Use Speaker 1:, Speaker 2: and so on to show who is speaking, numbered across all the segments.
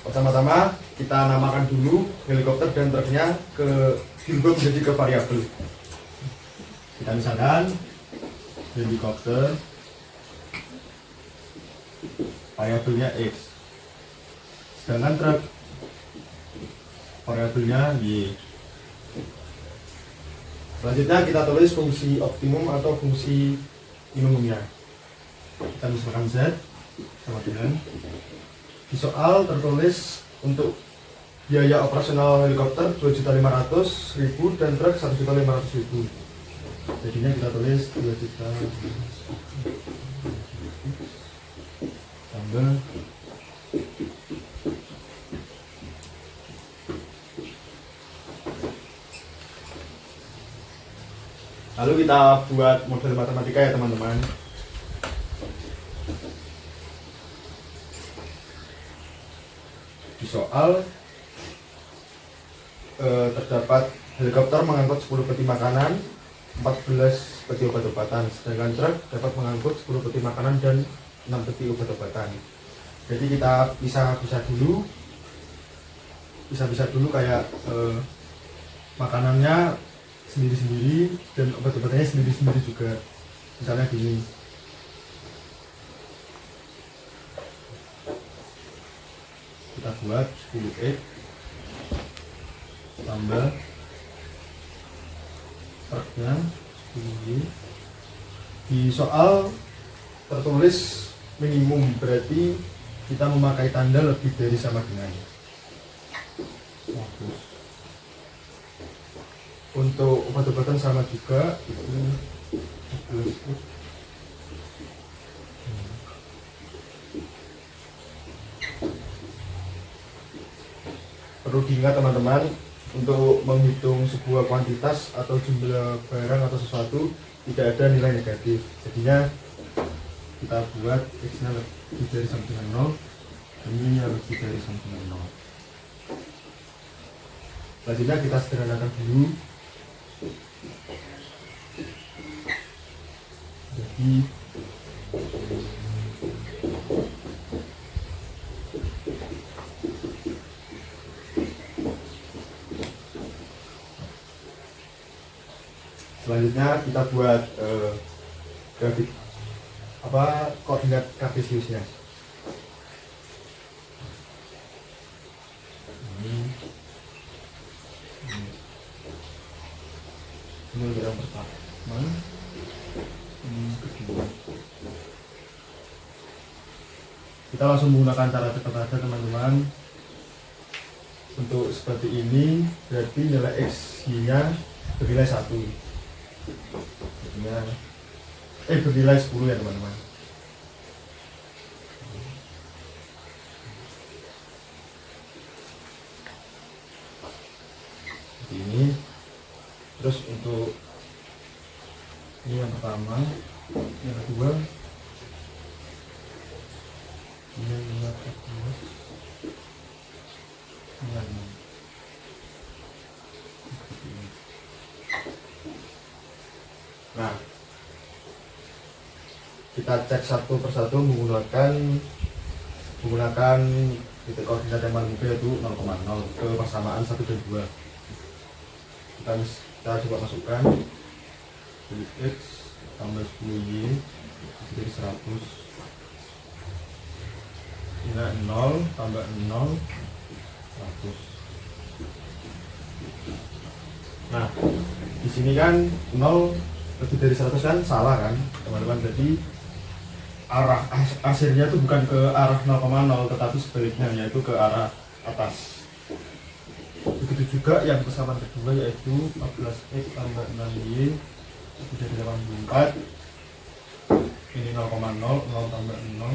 Speaker 1: Pertama-tama kita namakan dulu helikopter dan truknya dirubah menjadi ke variabel. Kita misalkan helikopter variabelnya X, sedangkan truk variabelnya Y. Selanjutnya kita tulis fungsi optimum atau fungsi minimumnya. Kita misalkan Z sama dengan, di soal tertulis untuk biaya operasional helikopter 2.500.000 dan truk 1.500.000. Jadinya kita tulis 2 juta tambah lalu kita buat model matematika ya teman-teman. Di soal terdapat helikopter mengangkut 10 peti makanan, 14 peti obat-obatan, sedangkan truk dapat mengangkut 10 peti makanan dan 6 peti obat-obatan. Jadi kita bisa dulu kayak makanannya sendiri-sendiri dan obat-obatannya sendiri-sendiri juga. Misalnya gini, kita buat 10X tambah truknya 10Y. Di soal tertulis minimum, berarti kita memakai tanda lebih dari sama dengan. Untuk obat-obatan sama juga, itu perlu diingat teman-teman, untuk menghitung sebuah kuantitas atau jumlah barang atau sesuatu tidak ada nilai negatif. Jadinya kita buat X-nya lebih dari sama dengan 0, ini lebih dari sama dengan 0. Selanjutnya kita sederhanakan dulu. Jadi selanjutnya kita buat grafik koordinat kartesiusnya. Ini yang pertama, kedua. Kita langsung menggunakan cara cepat aja teman-teman. Untuk seperti ini berarti nilai X-nya bernilai 1. Bernilai 10 ya teman-teman. Seperti ini. Terus untuk ini yang pertama, yang kedua, ini yang kedua, ini yang nah, kita cek satu persatu menggunakan titik koordinat yang paling mudah, yaitu 0,0 ke persamaan 1 dan 2. Kita coba masukkan 10X tambah 10Y jadi 100. Ini 0 tambah 0 100. Nah, di sini kan 0 lebih dari 100 kan salah kan teman-teman. Jadi arah hasilnya itu bukan ke arah 0,0 tetapi sebaliknya, yaitu ke arah atas. Begitu juga yang persamaan kedua, yaitu 14X tambah 6Y jadi 84. Ini 0,0, 0 tambah 0.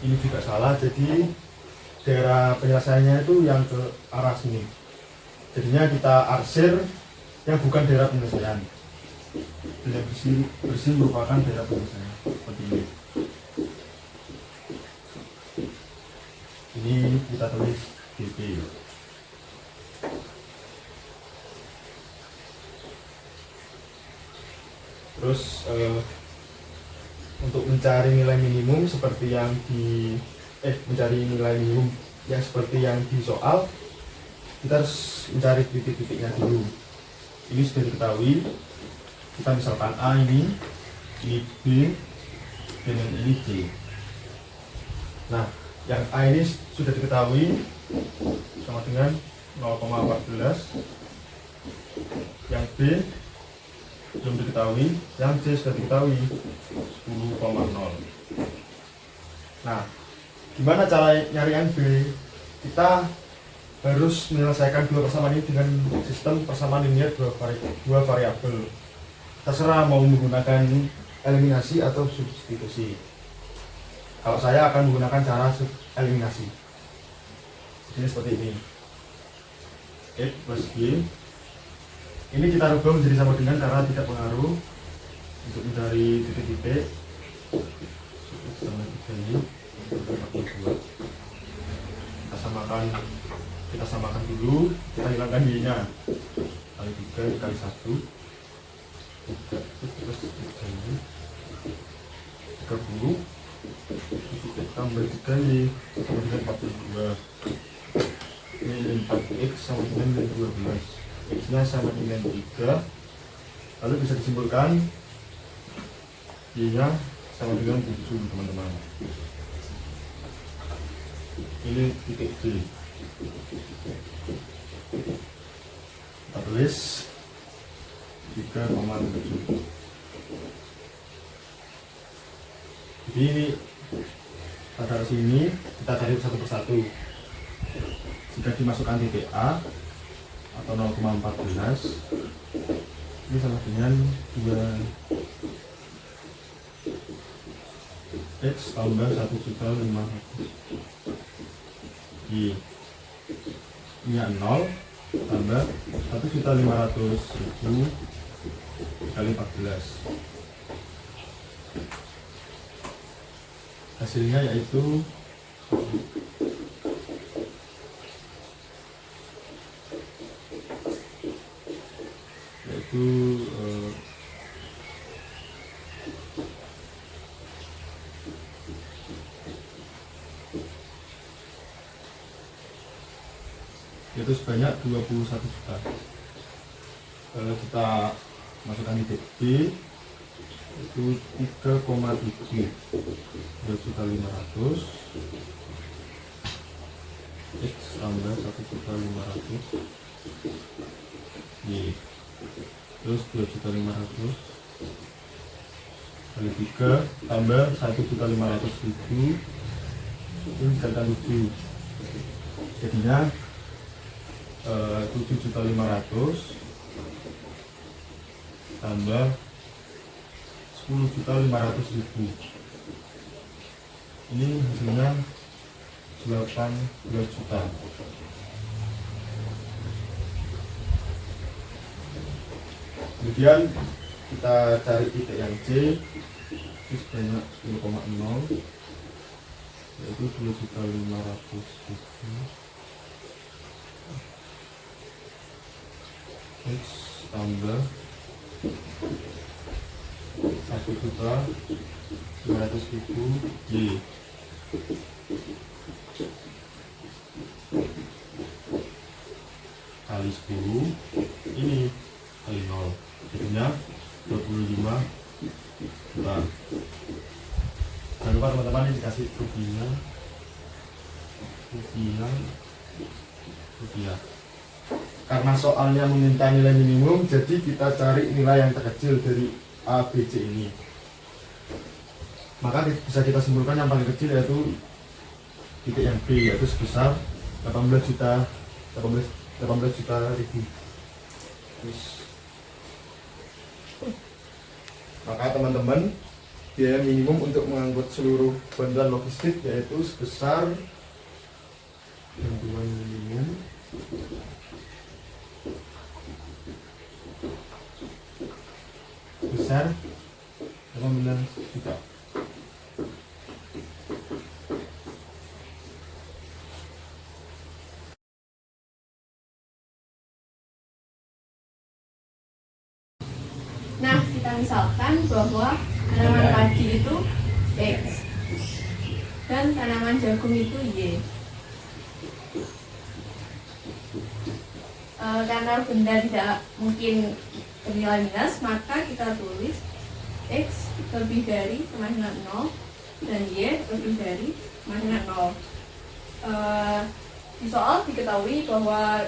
Speaker 1: Ini juga salah, jadi daerah penyelesaiannya itu yang ke arah sini. Jadinya kita arsir yang bukan daerah penyelesaian. Daerah bersih merupakan daerah penyelesaian seperti ini. Ini kita tulis DP. Terus untuk mencari nilai minimum seperti yang di mencari nilai minimum yang seperti yang di soal, kita harus mencari titik-titiknya dulu. Ini sudah diketahui, kita misalkan A ini B, dan ini C. Nah, yang A ini sudah diketahui sama dengan 0,14, yang B belum diketahui, yang C sudah diketahui 10,0. Nah, gimana cara nyari yang B? Kita harus menyelesaikan dua persamaan ini dengan sistem persamaan linear dua variabel. Terserah mau menggunakan eliminasi atau substitusi. Kalau saya akan menggunakan cara eliminasi. Ini seperti ini. X plus Y. Ini kita rubah menjadi sama dengan karena tidak pengaruh untuk mencari titik-titik. Sama ini. Kita samakan dulu, kita hilangkan y-nya. Kali 3 dikali 1 terus 3 ini 30 tambah 3y sama dengan 42. Ini 4x sama dengan 12, x nya sama dengan 3. Lalu bisa disimpulkan y nya sama dengan 7, teman-teman. Ini titik D. Kita tulis 3,7. Jadi ini pada sini kita cari satu persatu. Jika dimasukkan titik A atau 0,14, ini sama dengan 2x tambah 1.500. Y nya 0 tambah 1.500.000 kali 14. Hasilnya yaitu yaitu sebanyak 21 juta. Kalau kita masukkan titik B itu 3,7, 2.500.000 x tambah 1.500.000 y terus 2.500.000 kali 3 tambah 1.500.000 ini dikalikan 7, jadinya 7.500.000 tambah 10.500.000. Ini hasilnya 18 juta. Kemudian kita cari titik yang C, itu sebanyak 10,0, yaitu 2.500.000 x tambah 1.500.000 y kali 10, ini kali 0, jadinya 25 juta. Jangan lupa teman-teman ini dikasih rupiah. Karena soalnya meminta nilai minimum, jadi kita cari nilai yang terkecil dari A, B, C ini. Maka bisa kita simpulkan yang paling kecil yaitu titik yang B, yaitu sebesar 18 juta ribu. Maka teman-teman, biaya minimum untuk mengangkut seluruh bantuan logistik yaitu sebesar bantuan minimum besar 18 juta.
Speaker 2: Nah, kita misalkan bahwa Tanaman padi itu X dan tanaman jagung itu Y. Karena benda tidak mungkin bernilai minus, maka kita tulis X lebih dari sama dengan 0 dan Y lebih dari sama dengan 0. Di soal diketahui bahwa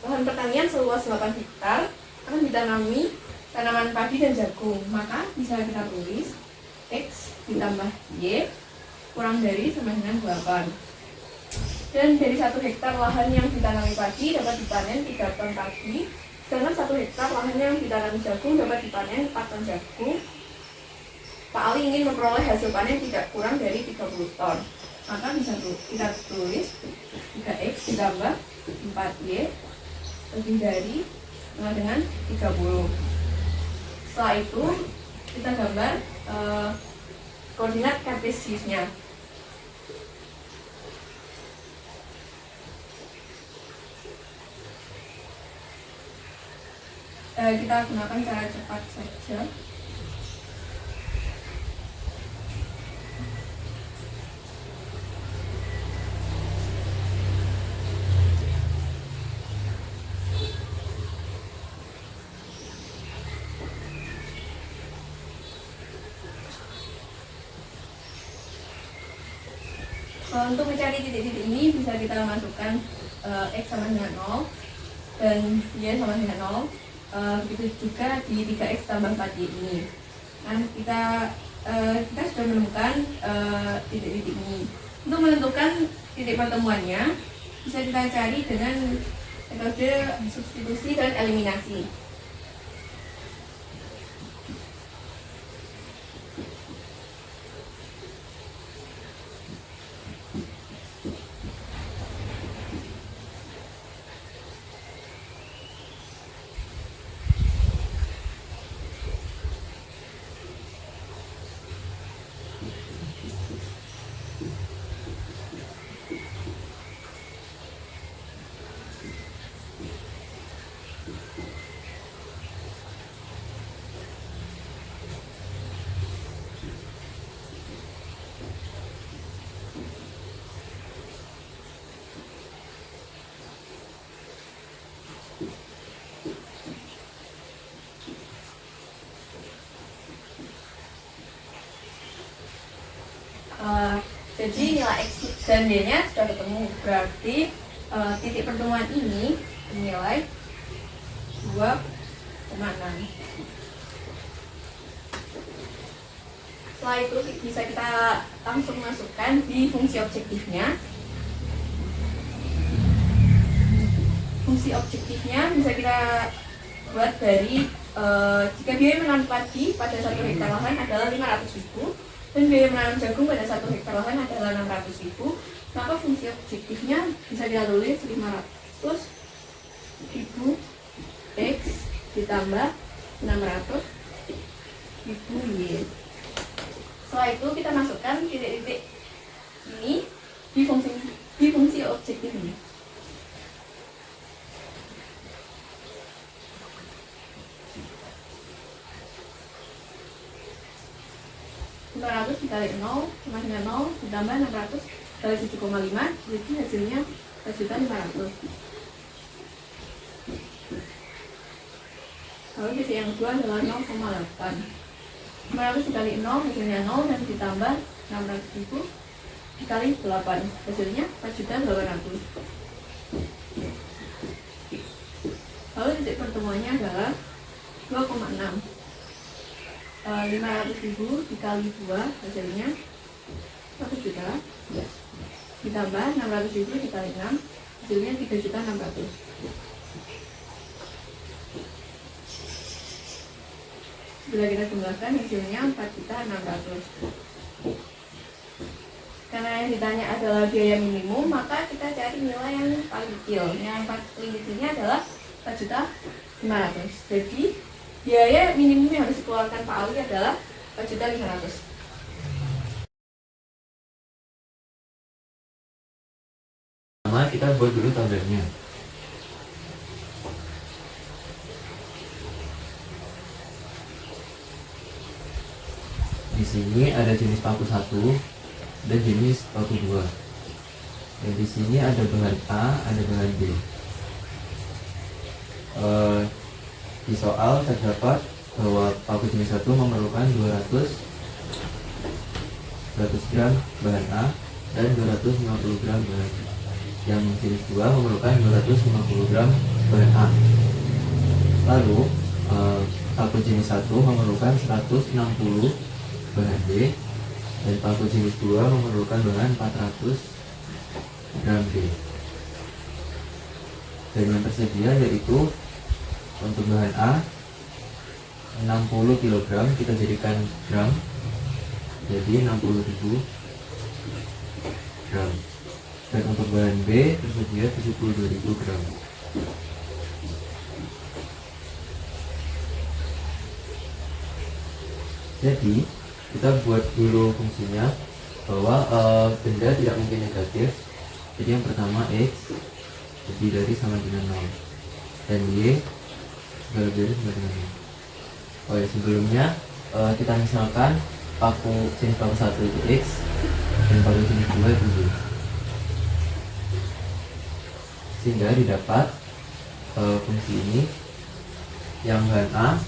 Speaker 2: lahan pertanian seluas 8 hektar akan ditanami tanaman padi dan jagung, maka bisa kita tulis X ditambah Y kurang dari sama dengan 8. Dan dari 1 hektar lahan yang ditanami padi dapat dipanen 3 ton padi, sedangkan 1 hektar lahan yang ditanami jagung dapat dipanen 4 ton jagung. Pak Ali ingin memperoleh hasil panen tidak kurang dari 30 ton. Maka bisa kita tulis 3X ditambah 4Y lebih dari sama dengan 30. Setelah itu kita gambar koordinat kartesiusnya. Kita gunakan cara cepat saja. Untuk mencari titik-titik ini bisa kita masukkan X sama dengan 0 dan Y sama dengan 0. Begitu juga di 3X tambah 4Y ini. Nah, kita sudah menemukan titik-titik ini. Untuk menentukan titik pertemuannya bisa kita cari dengan metode substitusi dan eliminasi. Jadi nilai X dan Y nya sudah ketemu, berarti titik pertemuan ini nilai 2,6. Setelah itu bisa kita langsung masukkan di fungsi objektifnya. Fungsi objektifnya bisa kita buat dari jika biaya menanam padi pada 1 hektar lahan adalah 500.000 dan biaya menanam jagung pada 1 hektar lahan adalah 600.000, maka fungsi objektifnya bisa kita tulis 500.000 X ditambah 600.000 Y. Setelah itu kita masukkan titik-titik ini di fungsi objektif ini. Dikali 0 sama dengan 0 ditambah 600 kali 7,5, jadi hasilnya 4.500.000. Lalu titik yang kedua adalah 0,8. 500 dikali 0 hasilnya 0 dan ditambah 600.000 dikali 8 hasilnya 4.800.000. Lalu titik pertemuannya adalah 2,6. 500.000 dikali 2 hasilnya 1 juta ditambah 600.000 dikali 6 hasilnya 3.600.000. Bila kita jumlahkan hasilnya 4.600.000. Karena yang ditanya adalah biaya minimum, maka kita cari nilai yang paling kecil. Yang paling kecilnya adalah 4.500.000. Jadi biaya minimum yang harus dikeluarkan Pak Ali adalah 4.500.000.
Speaker 3: Pertama kita buat dulu tabelnya. Di sini ada jenis paku 1 dan jenis paku 2. Dan di sini ada bahan A, ada bahan B. Di soal terdapat bahwa paku jenis 1 memerlukan 200 gram bahan A dan 250 gram bahan B. Yang jenis 2 memerlukan 250 gram bahan A. Lalu paku jenis 1 memerlukan 160 bahan B dan paku jenis 2 memerlukan bahan 400 gram B. Dan yang tersedia yaitu untuk bahan A 60 kg, kita jadikan gram, jadi 60.000 gram. Dan untuk bahan B tersedia 72.000 gram. Jadi kita buat dulu fungsinya bahwa benda tidak mungkin negatif. Jadi yang pertama X lebih dari sama dengan 0 dan Y lebih dari sama dengan 0. Oh ya, sebelumnya kita misalkan jenis paku 1 itu X dan paku jenis 2 itu Y, sehingga didapat fungsi ini yang bahan A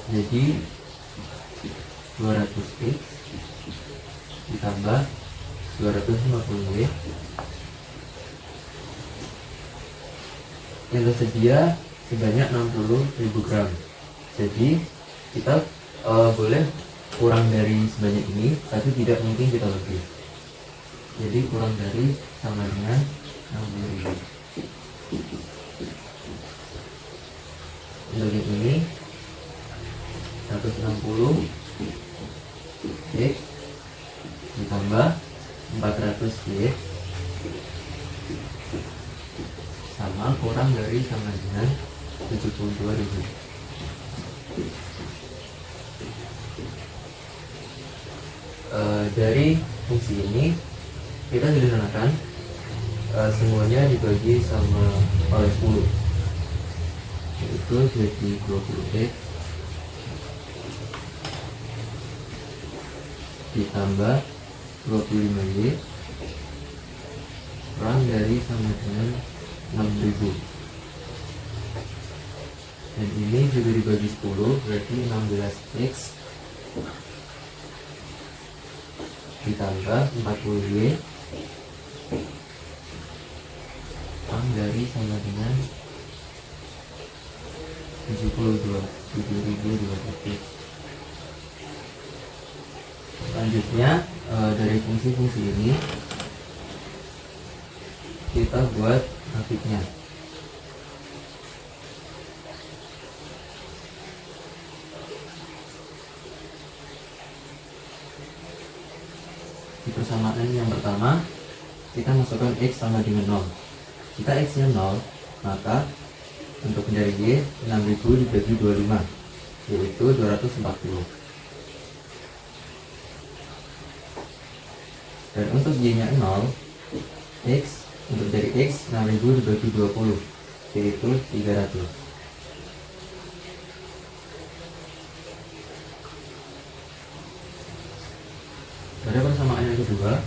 Speaker 3: jadi 200X ditambah 250Y yang tersedia sebanyak 60.000 gram. Jadi kita boleh kurang dari sebanyak ini, tapi tidak mungkin kita lebih. Jadi kurang dari sama dengan 60.000. Untuk yang ini 160 X ditambah 400 Y sama kurang dari sama dengan 72.000. Dari fungsi ini kita sederhanakan, semuanya dibagi sama oleh 10, yaitu jadi 20X ditambah 25Y kurang dari sama dengan 6.000. Dan ini juga dibagi 10, berarti 16X ditambah 40Y kurang dari sama dengan 7.200. Selanjutnya dari fungsi-fungsi ini kita buat grafiknya. Di persamaan yang pertama kita masukkan X sama dengan 0. Jika X nya 0, maka untuk dari Y 6000 dibagi 25, yaitu 240. Dan untuk Y nya 0, X untuk dari X 6000 dibagi 20, yaitu 300. Pada persamaan yang kedua,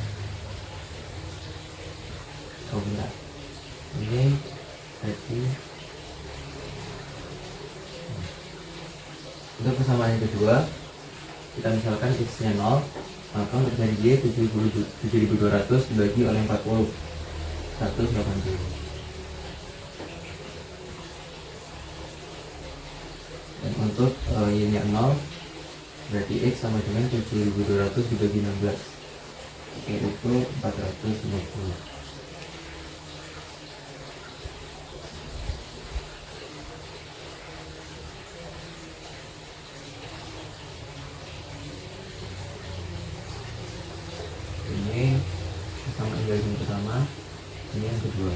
Speaker 3: ini berarti untuk persamaan yang kedua kita misalkan X nya 0, maka untuk dari Y 7200 dibagi oleh 40, 180. Dan untuk Y nya 0, berarti X sama dengan 7200 dibagi 16, yaitu 450. Ini sama yang pertama, ini yang kedua.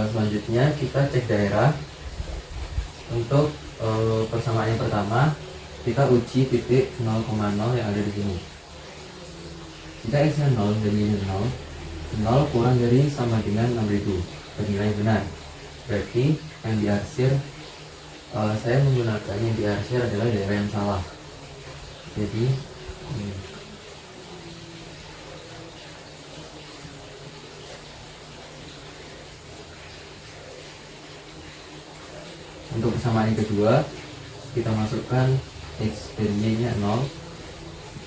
Speaker 3: Selanjutnya kita cek daerah. Untuk persamaan yang pertama kita uji titik 0,0 yang ada di sini. Jika X nya 0 dan Y nya 0 kurang dari sama dengan 6000, bernilai benar. Berarti yang diarsir saya menggunakan yang diarsir adalah daerah yang salah. Jadi ini. Untuk persamaan yang kedua, kita masukkan X dan Y nya 0,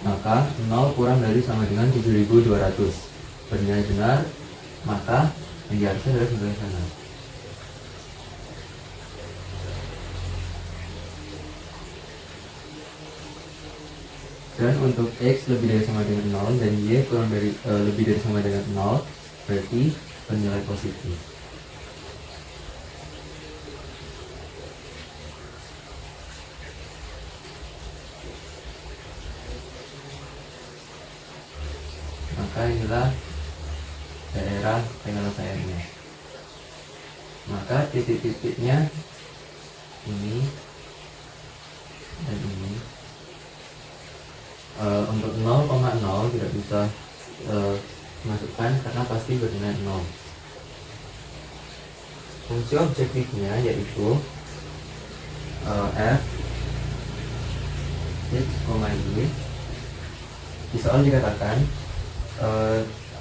Speaker 3: maka 0 kurang dari sama dengan 7200 bernilai benar, maka yang diarsir adalah sebelah sana. Dan untuk X lebih dari sama dengan 0 dan Y kurang dari lebih dari sama dengan 0, berarti bernilai positif. Maka inilah daerah penyelesaiannya. Maka titik-titiknya ini dan ini. Untuk 0,0 tidak bisa masukkan karena pasti bernilai 0. Fungsi objektifnya yaitu f x, y. Di soal dikatakan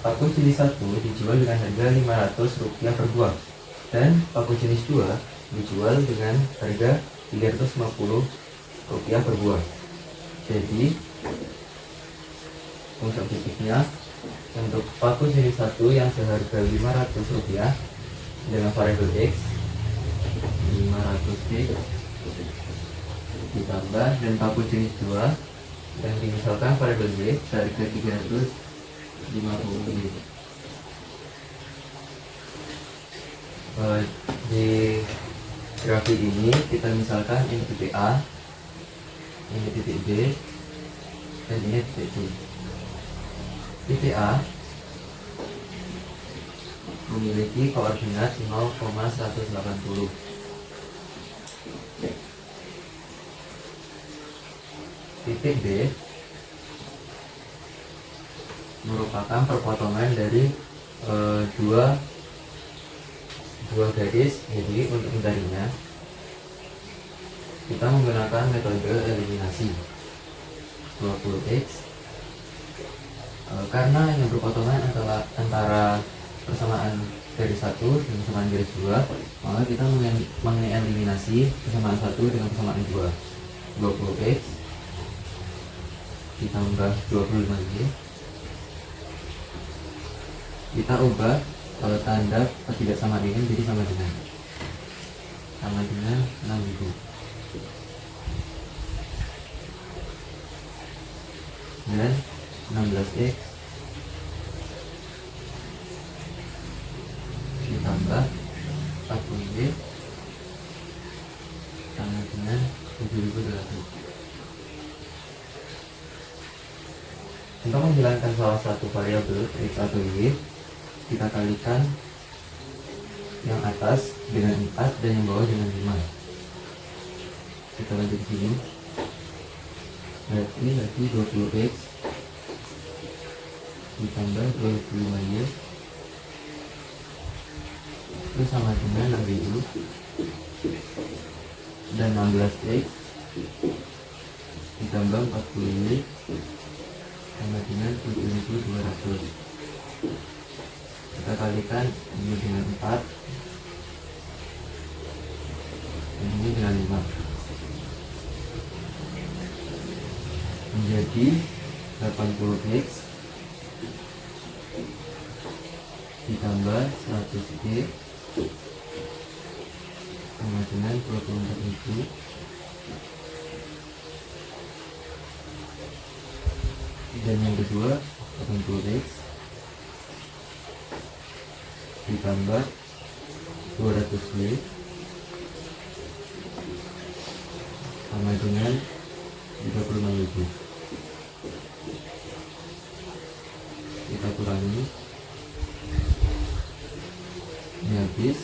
Speaker 3: paku jenis 1 dijual dengan harga Rp500 per buah dan paku jenis 2 dijual dengan harga Rp350 per buah. Jadi fungsi objektifnya untuk paku jenis 1 yang seharga Rp500 dengan variabel X 500X ditambah dan paku jenis 2 yang dimisalkan variabel Y seharga 350. Di grafik ini kita misalkan ini titik A, ini titik B, dan ini titik C. Titik A memiliki koordinat 0,180. Titik B merupakan perpotongan dari dua garis. Jadi untuk mencarinya kita menggunakan metode eliminasi 20x, karena yang berpotongan antara persamaan garis 1 dan persamaan garis 2, maka kita mengeliminasi persamaan 1 dengan persamaan 2. 20x ditambah 25y, kita ubah tanda ketidaksamaan ini menjadi sama dengan 6000. Dan 16x ditambah 40y sama dengan 7200. Untuk menghilangkan salah satu variabel X atau Y, kita kalikan yang atas dengan 4 dan yang bawah dengan 5. Kita lanjut di sini. Berarti lagi 20x ditambah 25y itu sama dengan 6.000 dan 16x ditambah 40y sama dengan 7.200. Kita kalikan ini dengan 4 dan ini dengan 5 menjadi 80x ditambah 100y sama dengan 24.000 dan yang kedua 80x ditambah 200y sama dengan 35.000. Kita kurangi, ini habis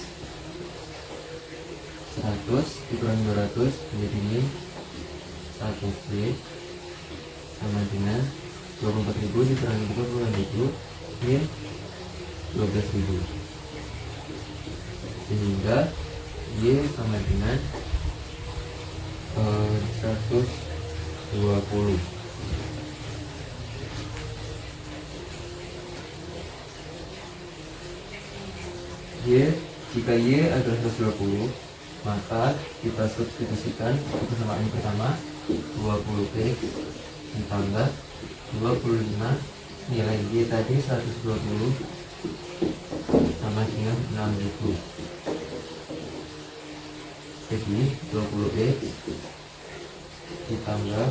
Speaker 3: 100 dikurangi 200 menjadi ini 100y sama dengan 24.000 dikurangi 35.000 ini 12.000, sehingga Y sama dengan 20. Jika Y adalah 120, maka kita substitusikan persamaan pertama 20x ditambah 25, nilai Y tadi 120 sama dengan 6000. Jadi 20x ditambah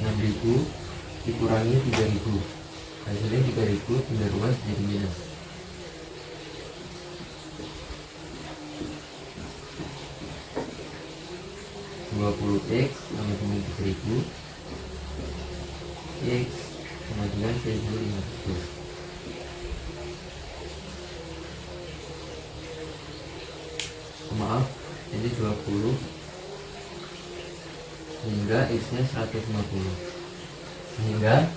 Speaker 3: 6000 dikurangi 3000, hasilnya 3000 pindah ruas jadi minus. X sama dengan 3000, X sama dengan 1500. Maaf, jadi 20 hingga X nya 150, sehingga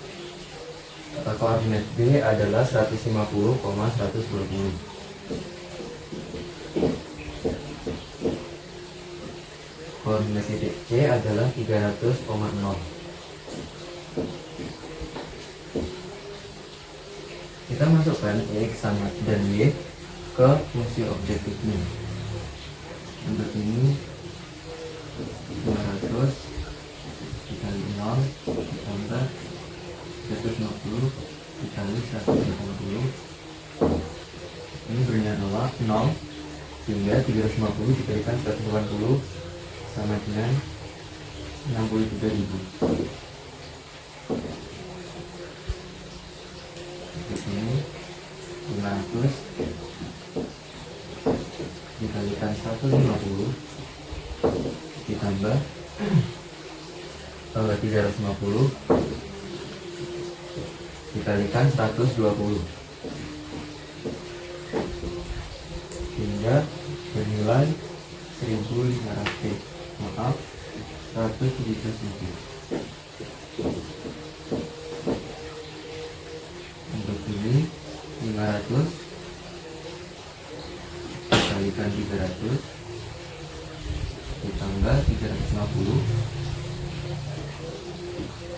Speaker 3: koordinat B adalah 150,120. Koordinat titik C adalah 300,0. Kita masukkan X sama dan Y ke fungsi objektifnya. Untuk ini 200 dikali 0 ditambah 150 dikali 180, ini berinya 0, sehingga 350 dikalikan 180 sama dengan 63.000. Untuk ini 500 dikalikan 150 ditambah 350 dikalikan 120, hingga bernilai 1500, maaf 117.000. Untuk ini 500 dikalikan 300 ditambah 350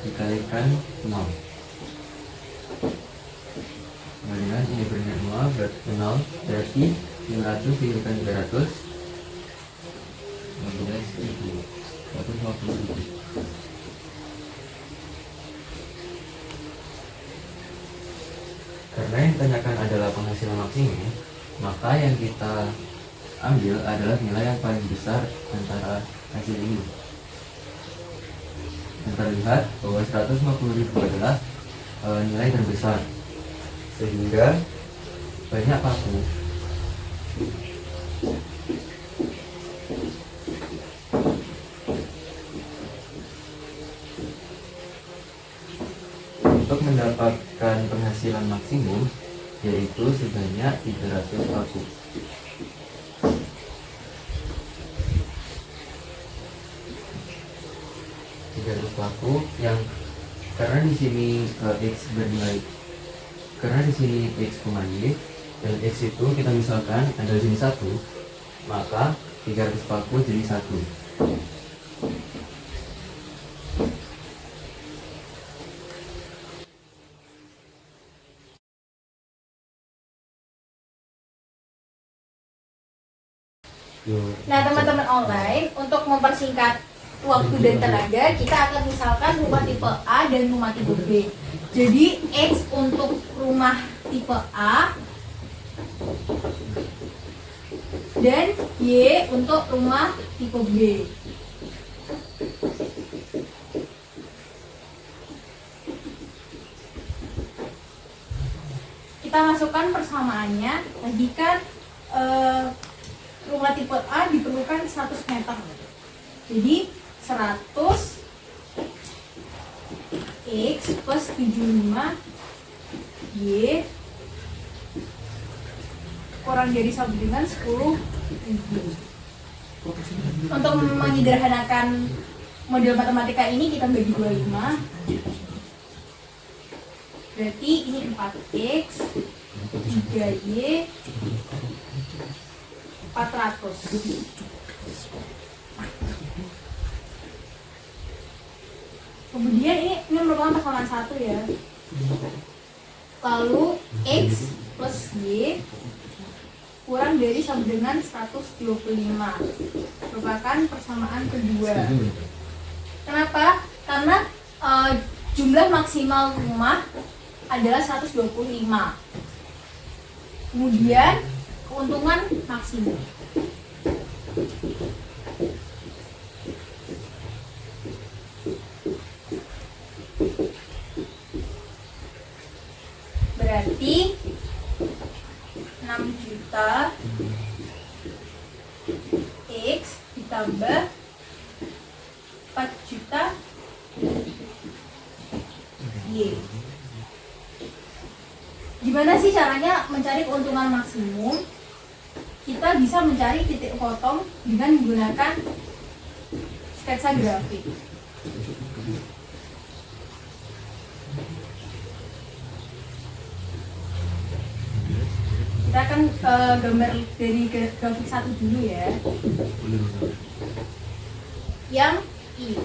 Speaker 3: dikalikan 0. Kemudian ini bernilai 0, berarti 500 dikalikan 300 mempunyai 150.000. Karena yang ditanyakan adalah penghasilan maksimum, maka yang kita ambil adalah nilai yang paling besar antara hasil ini. Yang terlihat bahwa 150.000 adalah nilai terbesar, sehingga banyak paku untuk mendapatkan penghasilan maksimum, yaitu sebanyak 300 paku. Paku yang karena di sini X bernilai, karena di sini X, Y dan X itu kita misalkan ada di sini 1, maka 300 paku jadi 1.
Speaker 4: Nah, teman-teman online, untuk mempersingkat waktu dan tenaga, kita akan misalkan rumah tipe A dan rumah tipe B. Jadi X untuk rumah tipe A dan Y untuk rumah tipe B. Kita masukkan persamaannya. Tadi kan rumah tipe A diperlukan 100 meter. Jadi 100 X plus 75 Y kurang dari sama dengan 10.000. Untuk menyederhanakan model matematika ini, kita bagi 25. Berarti ini 4X 3Y 400. Kemudian ini merupakan persamaan satu ya. Lalu X plus Y kurang dari sama dengan 125 merupakan persamaan kedua. Kenapa? Karena jumlah maksimal rumah adalah 125. Kemudian keuntungan maksimum. Berarti 6 juta X ditambah 4 juta Y. Gimana sih caranya mencari keuntungan maksimum? Kita bisa mencari titik potong dengan menggunakan sketsa grafik. Kita akan gambar dari grafik satu dulu ya. Yang I.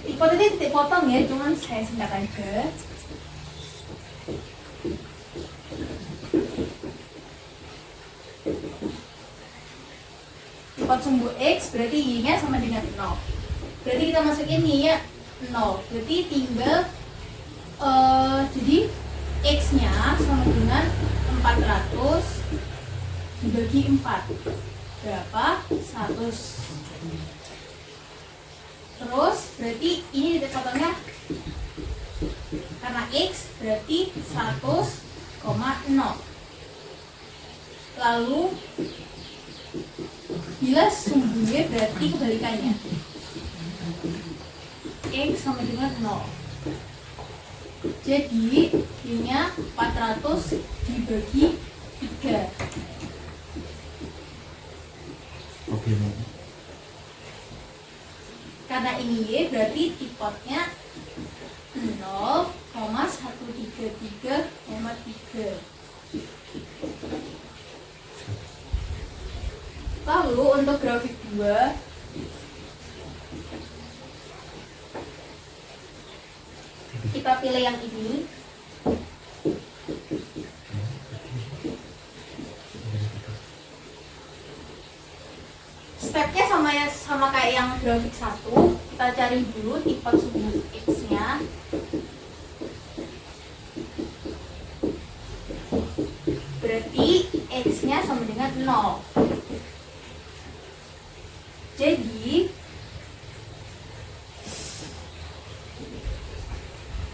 Speaker 4: Tipe ini titik potong ya, cuman saya singkat aja. Tipe sumbu X berarti Y-nya sama dengan 0. Berarti kita masukin Y-nya 0. Berarti tinggal jadi X-nya sama dengan 400 dibagi 4. Berapa? 100. Terus berarti ini titik potongnya karena X berarti 100,0. Lalu bila sumbu Y berarti kebalikannya, X sama dengan 0. Jadi Y-nya 400 dibagi 3.
Speaker 3: Oke.
Speaker 4: Karena ini Y berarti tipotnya 0,133,3. Lalu untuk grafik 2 kita pilih yang ini. Stepnya sama kayak yang grafik 1. Kita cari dulu tipe sumbu X-nya. Berarti X-nya sama dengan 0. Jadi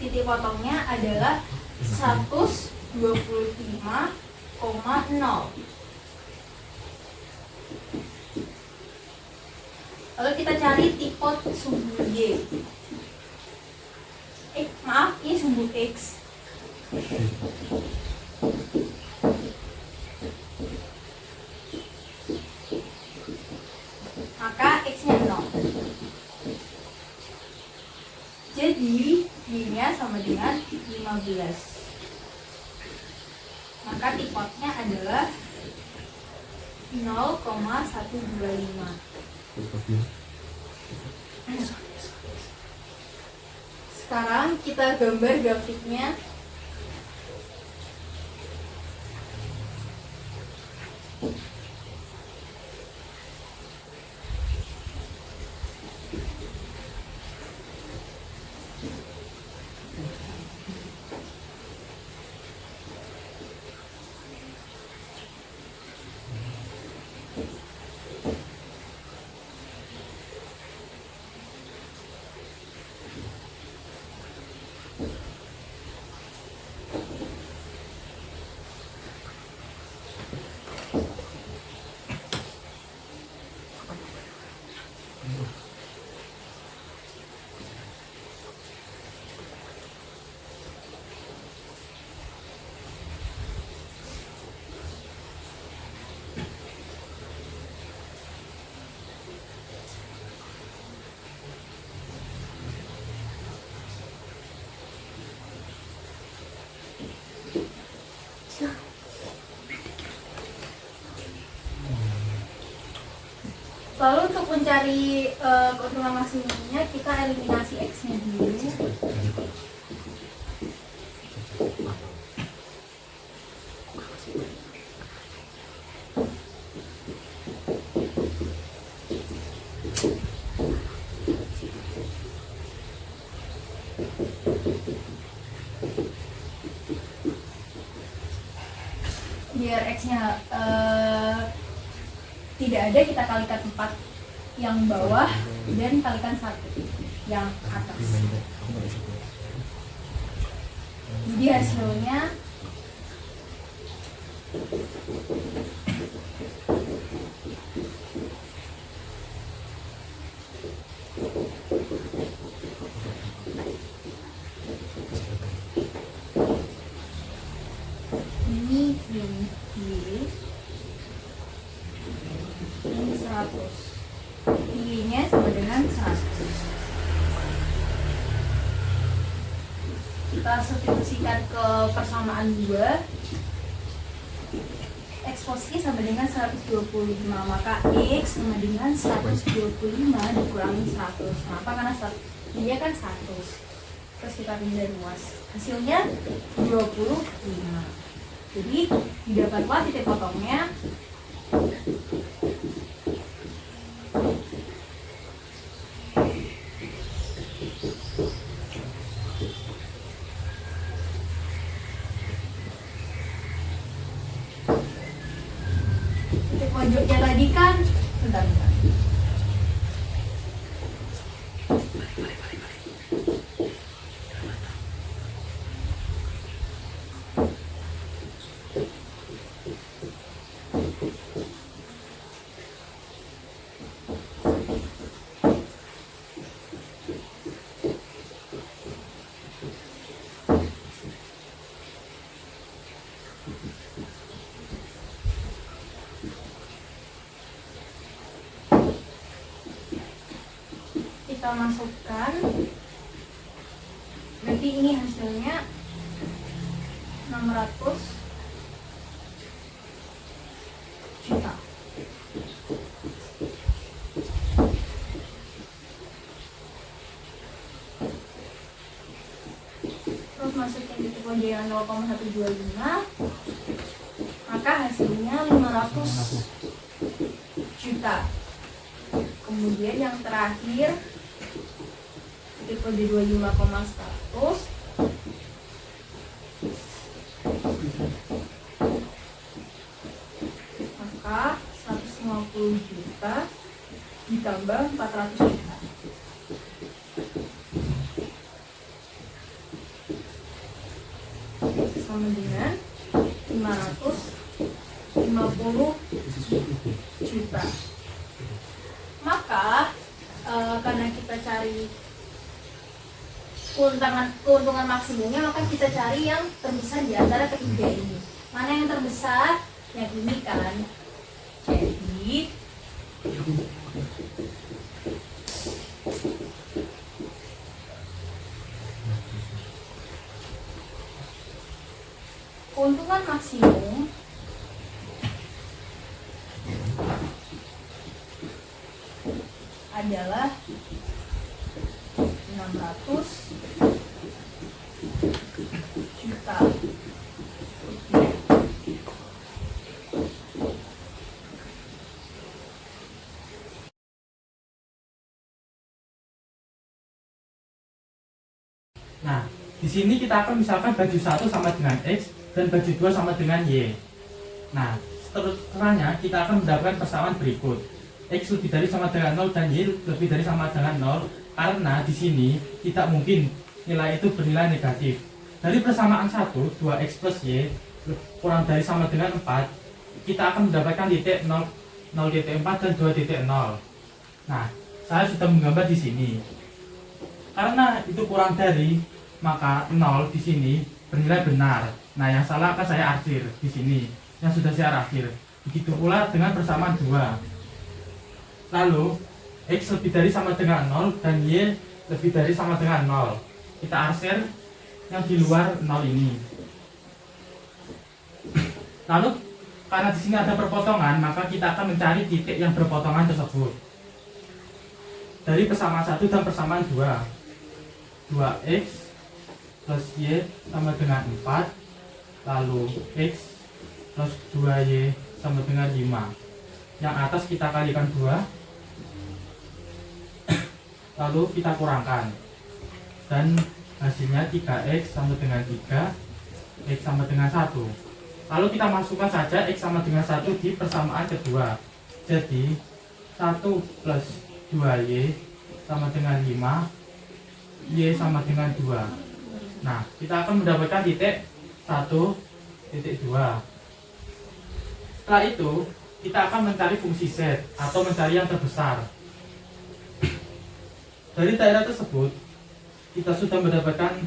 Speaker 4: titik potongnya adalah 125,0. Lalu kita cari tipe sumbu Y. Maaf, ini sumbu X. Maka X-nya 0. Jadi Y-nya sama dengan 15. Maka tipotnya adalah 0,125. Sekarang kita gambar grafiknya. Lalu untuk mencari keuntungan maksimumnya kita eliminasi X-nya dulu. Biar X-nya tidak ada, kita kalikan 4 yang bawah dan kalikan 1 yang atas. Jadi hasilnya ini Y ini 100, Y-nya sama dengan 100. Kita substitusikan ke persamaan 2, X posisi sama dengan 125, maka X sama dengan 125 dikurangi 100. Kenapa? Karena dia kan 100, terus kita pindah luas, hasilnya 25. Jadi didapatlah titik potongnya titik pojoknya tadi kan, bentar. Kita masukkan, nanti ini hasilnya 600 juta. Terus masukin titik pojok yang 0,125, maka hasilnya 500 juta. Kemudian yang terakhir titik pojok 25,100, maka 150 juta ditambah 400 juta. Sama dengan 550 juta. Maka karena kita cari keuntungan maksimumnya, maka kita cari yang terbesar di antara ketiga ini. Mana yang terbesar? Yang ini kan. Jadi keuntungan maksimum adalah 600 juta rupiah.
Speaker 5: Nah, di sini kita akan misalkan baju 1 sama dengan X dan baju 2 sama dengan Y. Nah, seterusnya kita akan mendapatkan persamaan berikut. X lebih dari sama dengan 0 dan Y lebih dari sama dengan 0, karena di sini tidak mungkin nilai itu bernilai negatif. Dari persamaan 1, 2X plus Y kurang dari sama dengan 4, kita akan mendapatkan titik 0, 0,4 dan 2,0. Nah, saya sudah menggambar di sini. Karena itu kurang dari, maka 0 di sini bernilai benar. Nah, yang salah akan saya arsir di sini, yang sudah saya arsir. Begitu pula dengan persamaan 2. Lalu X lebih dari sama dengan 0 dan Y lebih dari sama dengan 0. Kita arsir yang di luar 0 ini. Lalu karena di sini ada perpotongan, maka kita akan mencari titik yang berpotongan tersebut. dari persamaan 1 dan persamaan 2. 2x plus y sama dengan 4, lalu x plus 2y sama dengan 5. Yang atas kita kalikan 2, lalu kita kurangkan, dan hasilnya 3x sama dengan 3, x sama dengan 1. Lalu kita masukkan saja x sama dengan 1 di persamaan kedua. Jadi 1 plus 2y sama dengan 5, y sama dengan 2. Nah, kita akan mendapatkan titik 1, titik 2. Setelah itu, kita akan mencari fungsi z atau mencari yang terbesar. Dari daerah tersebut, kita sudah mendapatkan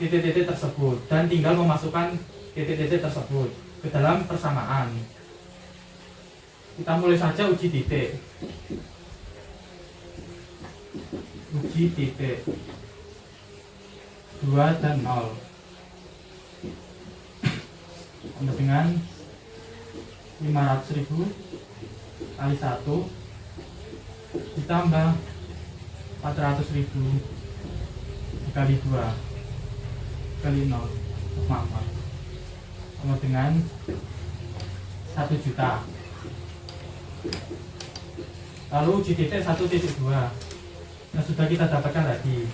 Speaker 5: titik-titik tersebut dan tinggal memasukkan titik-titik tersebut ke dalam persamaan. Kita mulai saja uji titik. Uji titik 2 dan 0 sama dengan 500.000 kali 1 ditambah 400.000 dikali 2 kali 0 sama dengan 1 juta. Lalu uji titik 1.2 yang sudah kita dapatkan tadi,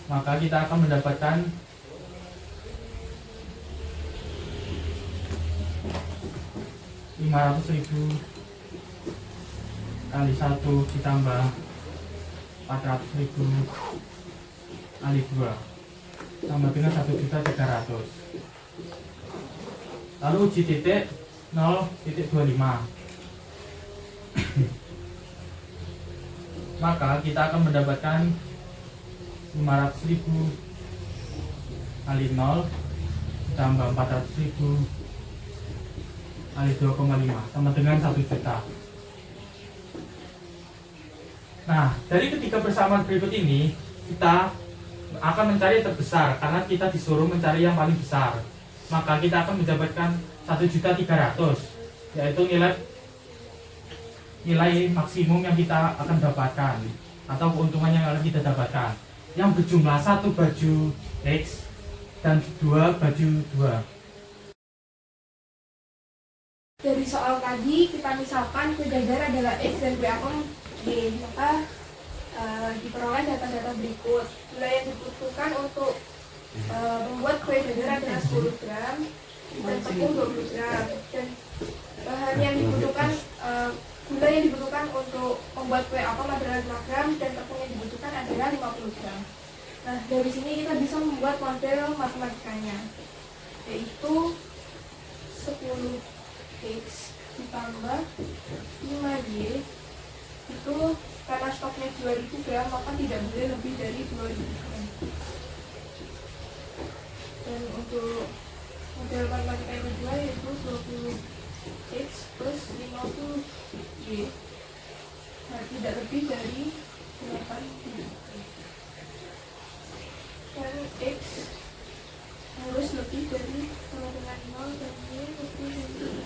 Speaker 5: maka kita akan mendapatkan 500.000 kali 1 ditambah 400.000 kali 2 sama dengan 1.300.000. Lalu uji titik 0.25, maka kita akan mendapatkan 500.000 kali 0 ditambah 400.000 kali 2,5 sama dengan 1 juta. Nah, dari ketiga persamaan berikut ini kita akan mencari yang terbesar karena kita disuruh mencari yang paling besar. Maka kita akan mendapatkan 1.300.000, yaitu nilai maksimum yang kita akan dapatkan atau keuntungan yang akan kita dapatkan, yang berjumlah 1 baju X dan 2 baju 2.
Speaker 2: Dari soal tadi kita misalkan kue jajar adalah X dan kue apem Y, maka diperoleh data-data berikut. Gula yang dibutuhkan untuk membuat kue jajar adalah 10 gram dan tepung 20 gram, dan bahan yang dibutuhkan, gula yang dibutuhkan untuk membuat kue apem adalah 5 gram dan tepung yang dibutuhkan adalah 50 gram. Nah, dari sini kita bisa membuat model matematikanya, yaitu 10x ditambah 5y itu karena stoknya 2000 gram, maka tidak boleh lebih dari 2000 gram. Dan untuk model matematika yang kedua yaitu 20x plus 50y, nah, tidak lebih dari 8. Dan x harus lebih dari sama dengan 0 dan y lebih dari 0.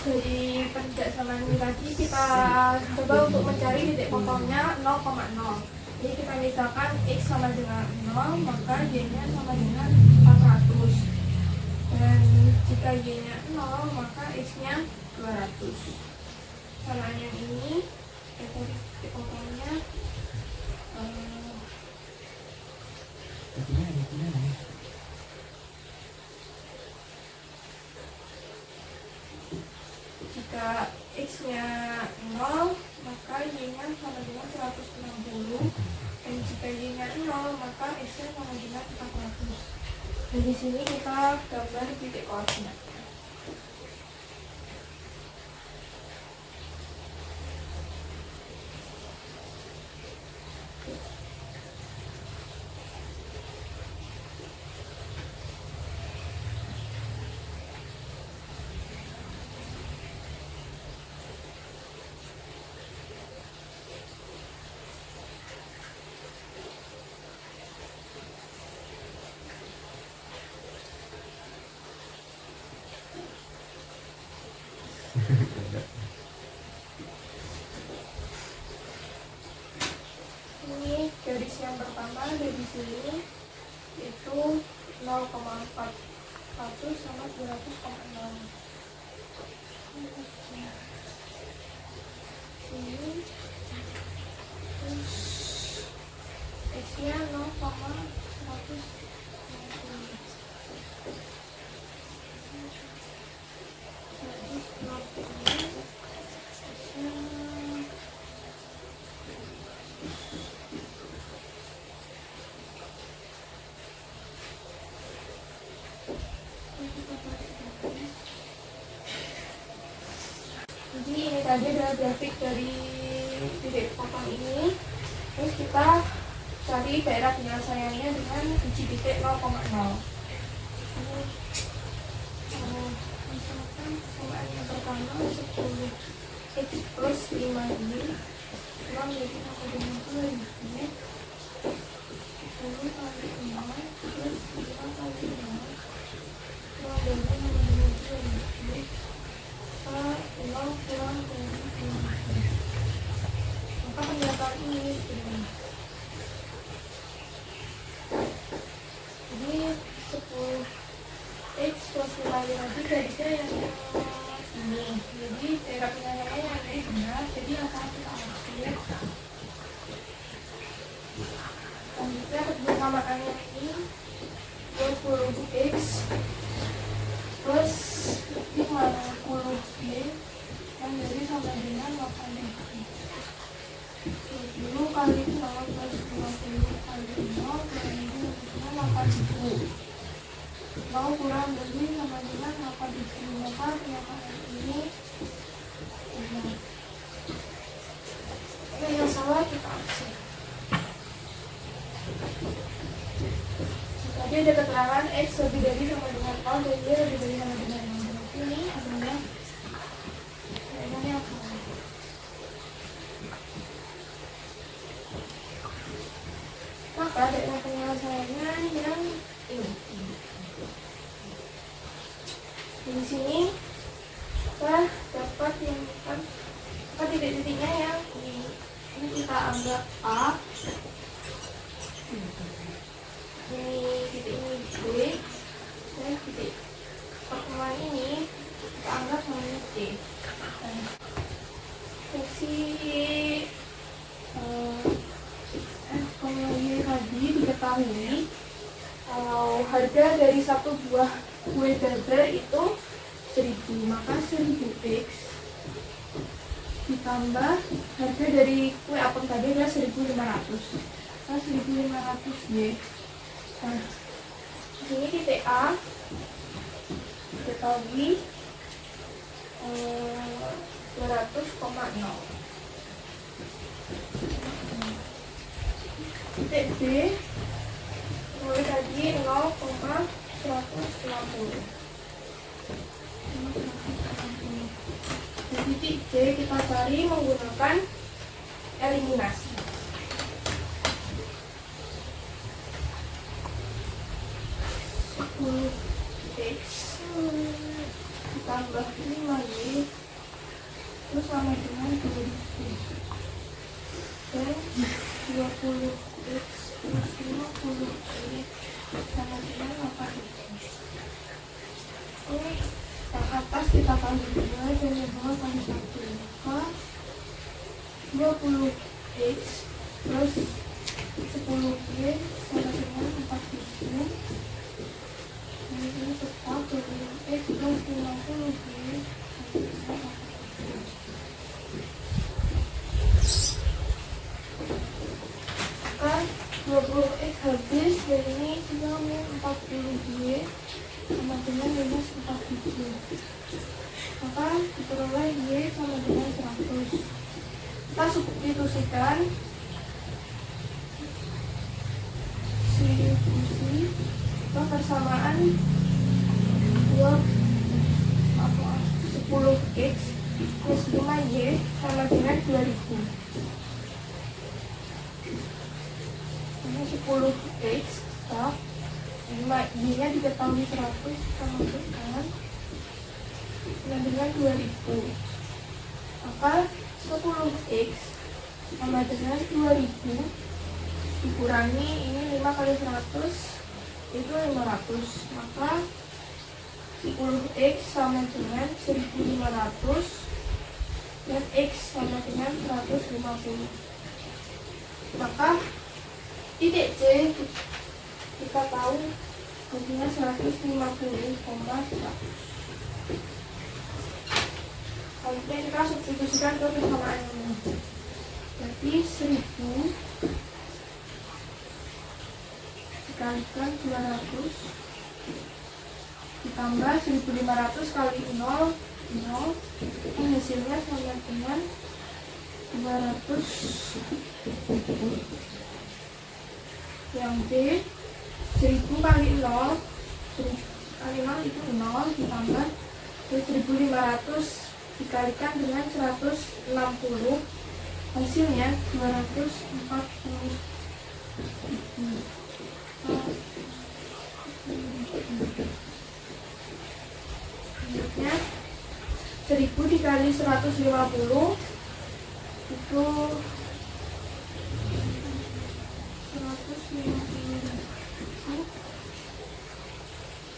Speaker 2: Dari penjelasan ini tadi kita coba untuk mencari titik potongnya 0,0. Jadi kita misalkan x sama dengan 0, maka y nya sama dengan 400, dan jika y nya 0 maka x nya 200. Sama yang ini dari titik potongnya jika x nya 0 maka y nya sama dengan 160, dan jika y nya 0 maka x nya sama dengan 400. Dari sini kita gambar titik koordinat. yang pertama dari sini itu 0,41 sama 200,6. Ini terus X-nya 0,150. Jadi ini tadi adalah grafik dari titik potong ini. Terus kita cari daerah penyelesaiannya dengan uji titik 0,0. Misalkan samaan yang pertama 10 X plus 5Y 6 jadi apa dengan 2Y 10 kali 6 plus 5 kali 6 kurang dari 6 dengan 2Y 0 kurang dari 2Y. Maka pernyataan ini jadi 10 X plus 5Y lagi garisnya yang ini. Jadi daerah penyelesaiannya yang ini benar. Jadi yang salah kita ambil. Selanjutnya kebersamaan ini 20X plus 50Y yang dari sama dengan 8X. 20 kali 0 plus 20 kali 0 dengan 8. 0 kurang dari sama dengan 8. Maka pernyataan ini benar. Yang salah kita absen. Tadi ada keterangan X lebih dari sama dengan 0 dan Y lebih dari sama dengan 0. Berarti ini adalah yang salah. Maka daerah penyelesaiannya yang ini. Di sini kita dapat yang titik-titiknya yang ini kita anggap A, ini titik ini B, dan titik pertemuan ini kita anggap namanya C. Seksi Y tadi diketahui kalau harga dari satu buah kue dadar itu 1000, maka 1000X ditambah harga dari kue apem tadi adalah 1500. Nah, 1500Y. Nah, di sini titik A diketahui 200,0. Titik B mulai tadi 0,160. Di titik C kita cari menggunakan eliminasi. X ditambah 5Y terus sama dengan 2000 dan 20X plus 50Y sama dengan 8X. Ini yang atas kita kali 2 dan yang bawah kali 1, maka 20X plus 10Y sama dengan 4Y. Ini tetap 20X plus 50Y maka 20X habis dan ini tinggal 40Y sama dengan minus 4Y. Maka diperoleh Y sama dengan 100. Kita substitusikan substitusi persamaan 10X plus 5Y sama dengan 2000. Ini 10X stop 5Y nya diketahui 100 sama dengan 2000. Maka 10X sama dengan 2000 dikurangi ini 5 kali 100 itu 500, maka 10x sama dengan 1500 dan x sama dengan 150. Maka titik C kita tahu hasilnya 150,100. Kemudian kita substitusikan ke persamaan ini. Jadi 1000 dikalikan 200 ditambah 1500 kali 0 hasilnya sama dengan 200. Yang B 1000 kali 0 itu 0 ditambah 1500 dikalikan dengan 160 hasilnya 240. Selanjutnya 1000 dikali 150 itu 150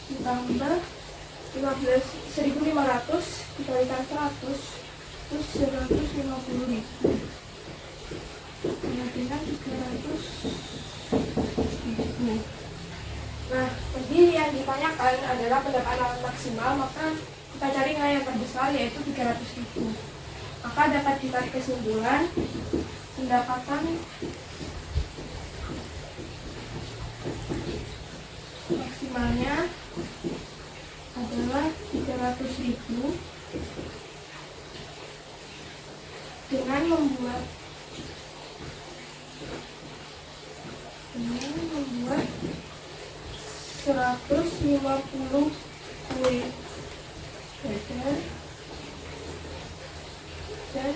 Speaker 2: ditambah 1500 dikalikan 100 terus 150.000 dengan 300.000. Nah, jadi yang ditanyakan adalah pendapatan maksimal, maka kita cari nilai yang terbesar yaitu 300.000. Maka dapat ditarik kesimpulan pendapatan maksimalnya adalah 300.000 dengan membuat 150 kue dadar dan